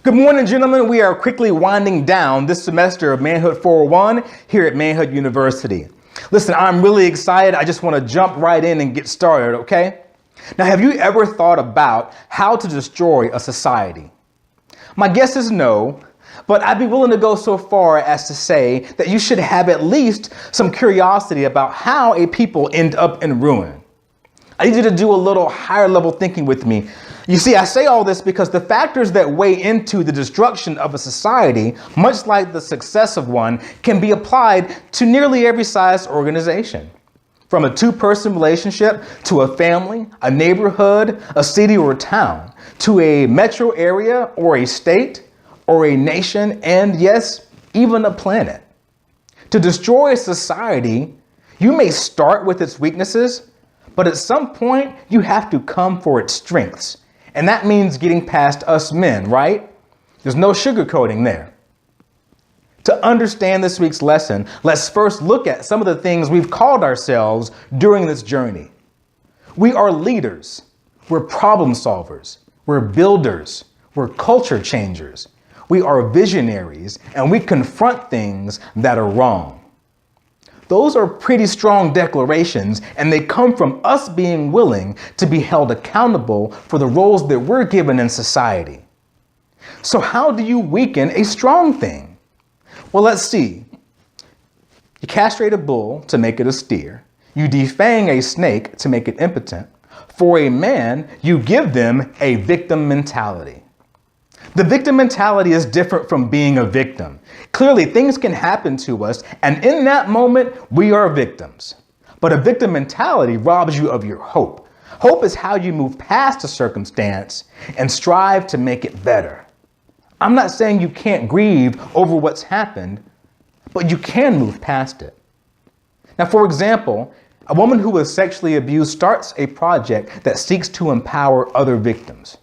Good morning, gentlemen. We are quickly winding down this semester of Manhood 401 here at Manhood University. Listen, I'm really excited. I just want to jump right in and get started, okay? Now, have you ever thought about how to destroy a society? My guess is no, but I'd be willing to go so far as to say that you should have at least some curiosity about how a people end up in ruin. I need you to do a little higher level thinking with me. You see, I say all this because the factors that weigh into the destruction of a society, much like the success of one, can be applied to nearly every size organization. From a two-person relationship to a family, a neighborhood, a city or a town, to a metro area or a state or a nation, and yes, even a planet. To destroy a society, you may start with its weaknesses, but at some point you have to come for its strengths. And that means getting past us men, right? There's no sugarcoating there. To understand this week's lesson, let's first look at some of the things we've called ourselves during this journey. We are leaders. We're problem solvers. We're builders. We're culture changers. We are visionaries, and we confront things that are wrong. Those are pretty strong declarations, and they come from us being willing to be held accountable for the roles that we're given in society. So how do you weaken a strong thing? Well, let's see. You castrate a bull to make it a steer. You defang a snake to make it impotent. For a man, you give them a victim mentality. The victim mentality is different from being a victim. Clearly, things can happen to us, and in that moment, we are victims. But a victim mentality robs you of your hope. Hope is how you move past a circumstance and strive to make it better. I'm not saying you can't grieve over what's happened, but you can move past it. Now, for example, a woman who was sexually abused starts a project that seeks to empower other victims.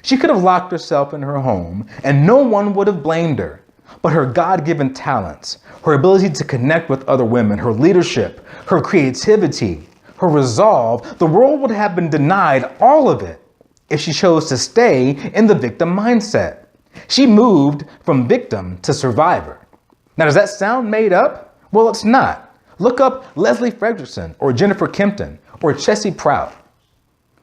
She could have locked herself in her home and no one would have blamed her. But her God-given talents, her ability to connect with other women, her leadership, her creativity, her resolve, the world would have been denied all of it if she chose to stay in the victim mindset. She moved from victim to survivor. Now, does that sound made up? Well, it's not. Look up Leslie Fredrickson or Jennifer Kempton or Chessie Prout.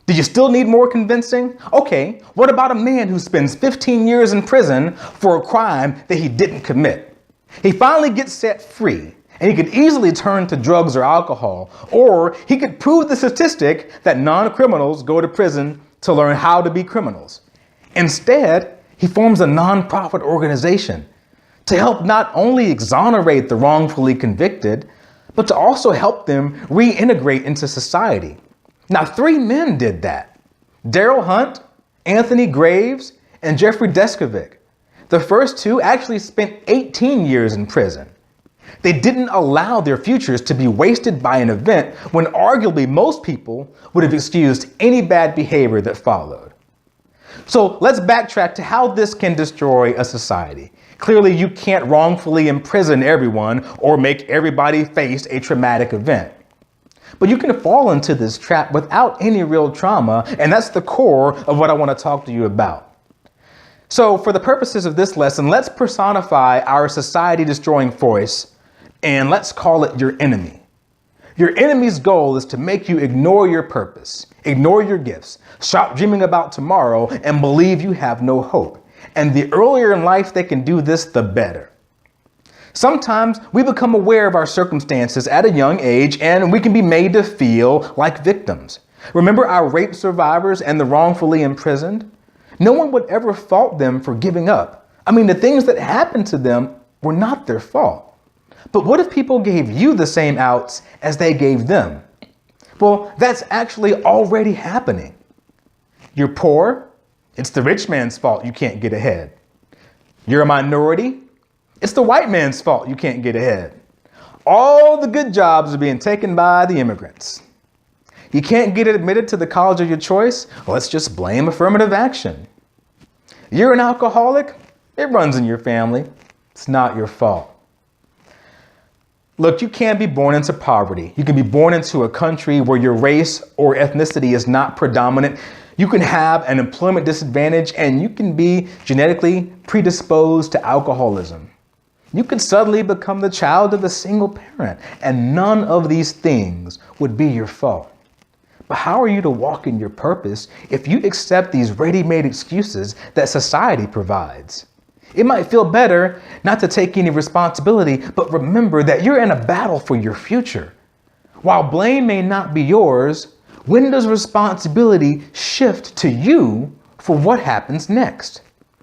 Do you still need more convincing? Okay, what about a man who spends 15 years in prison for a crime that he didn't commit? He finally gets set free, and he could easily turn to drugs or alcohol, or he could prove the statistic that non-criminals go to prison to learn how to be criminals. Instead, he forms a nonprofit organization to help not only exonerate the wrongfully convicted, but to also help them reintegrate into society. Now, 3 men did that. Daryl Hunt, Anthony Graves, and Jeffrey Deskovic. The first 2 actually spent 18 years in prison. They didn't allow their futures to be wasted by an event when arguably most people would have excused any bad behavior that followed. So let's backtrack to how this can destroy a society. Clearly, you can't wrongfully imprison everyone or make everybody face a traumatic event. But you can fall into this trap without any real trauma, and that's the core of what I want to talk to you about. So for the purposes of this lesson, let's personify our society-destroying force, and let's call it your enemy. Your enemy's goal is to make you ignore your purpose, ignore your gifts, stop dreaming about tomorrow, and believe you have no hope. And the earlier in life they can do this, the better. Sometimes we become aware of our circumstances at a young age and we can be made to feel like victims. Remember our rape survivors and the wrongfully imprisoned? No one would ever fault them for giving up. I mean, the things that happened to them were not their fault. But what if people gave you the same outs as they gave them? Well, that's actually already happening. You're poor? It's the rich man's fault you can't get ahead. You're a minority? It's the white man's fault you can't get ahead. All the good jobs are being taken by the immigrants. You can't get admitted to the college of your choice? Well, let's just blame affirmative action. You're an alcoholic? It runs in your family. It's not your fault. Look, you can't be born into poverty. You can be born into a country where your race or ethnicity is not predominant. You can have an employment disadvantage and you can be genetically predisposed to alcoholism. You could suddenly become the child of a single parent, and none of these things would be your fault. But how are you to walk in your purpose if you accept these ready-made excuses that society provides? It might feel better not to take any responsibility, but remember that you're in a battle for your future. While blame may not be yours, when does responsibility shift to you for what happens next?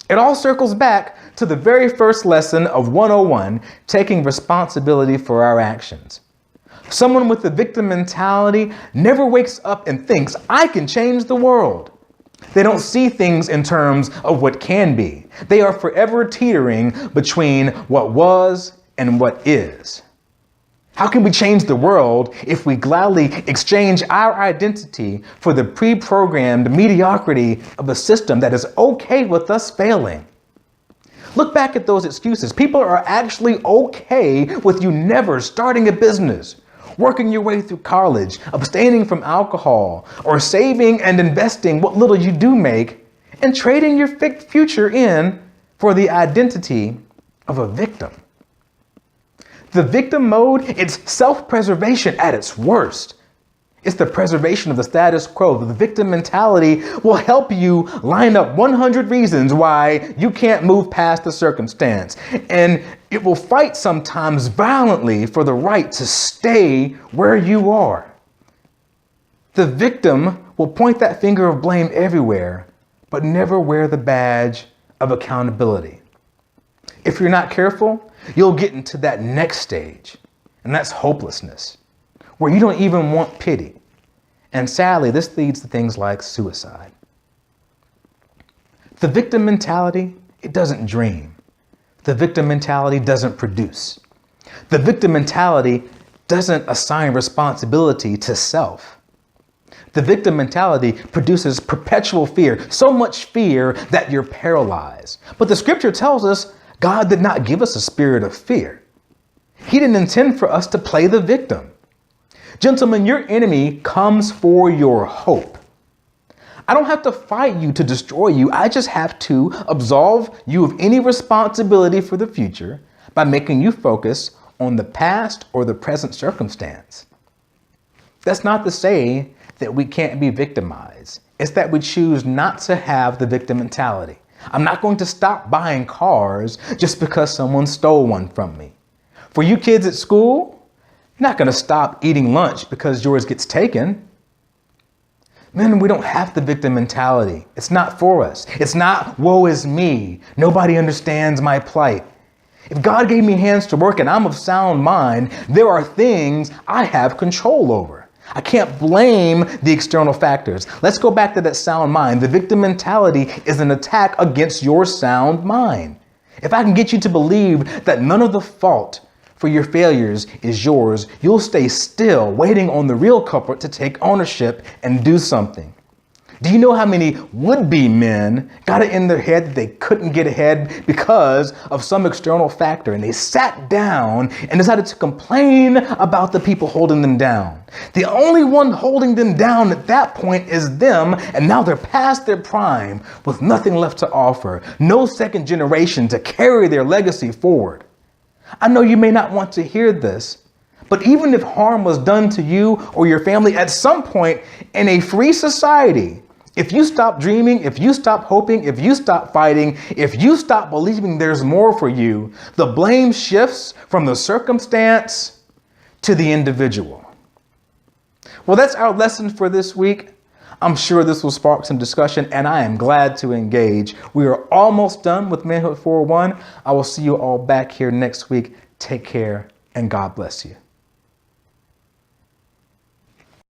It all circles back to the very first lesson of 101, taking responsibility for our actions. Someone with the victim mentality never wakes up and thinks, I can change the world. They don't see things in terms of what can be. They are forever teetering between what was and what is. How can we change the world if we gladly exchange our identity for the pre-programmed mediocrity of a system that is okay with us failing? Look back at those excuses. People are actually okay with you never starting a business, working your way through college, abstaining from alcohol, or saving and investing what little you do make, and trading your future in for the identity of a victim. The victim mode, it's self-preservation at its worst. It's the preservation of the status quo. The victim mentality will help you line up 100 reasons why you can't move past the circumstance. And it will fight sometimes violently for the right to stay where you are. The victim will point that finger of blame everywhere, but never wear the badge of accountability. If you're not careful, you'll get into that next stage, and that's hopelessness, where you don't even want pity. And sadly, this leads to things like suicide. The victim mentality, it doesn't dream. The victim mentality doesn't produce. The victim mentality doesn't assign responsibility to self. The victim mentality produces perpetual fear, so much fear that you're paralyzed. But the scripture tells us God did not give us a spirit of fear. He didn't intend for us to play the victim. Gentlemen, your enemy comes for your hope. I don't have to fight you to destroy you. I just have to absolve you of any responsibility for the future by making you focus on the past or the present circumstance. That's not to say that we can't be victimized. It's that we choose not to have the victim mentality. I'm not going to stop buying cars just because someone stole one from me. For you kids at school, you're not going to stop eating lunch because yours gets taken. Men, we don't have the victim mentality. It's not for us. It's not, woe is me. Nobody understands my plight. If God gave me hands to work and I'm of sound mind, there are things I have control over. I can't blame the external factors. Let's go back to that sound mind. The victim mentality is an attack against your sound mind. If I can get you to believe that none of the fault for your failures is yours, you'll stay still, waiting on the real culprit to take ownership and do something. Do you know how many would-be men got it in their head that they couldn't get ahead because of some external factor, and they sat down and decided to complain about the people holding them down? The only one holding them down at that point is them, and now they're past their prime with nothing left to offer, no second generation to carry their legacy forward. I know you may not want to hear this, but even if harm was done to you or your family at some point in a free society, if you stop dreaming, if you stop hoping, if you stop fighting, if you stop believing there's more for you, the blame shifts from the circumstance to the individual. Well, that's our lesson for this week. I'm sure this will spark some discussion, and I am glad to engage. We are almost done with Manhood 401. I will see you all back here next week. Take care, and God bless you.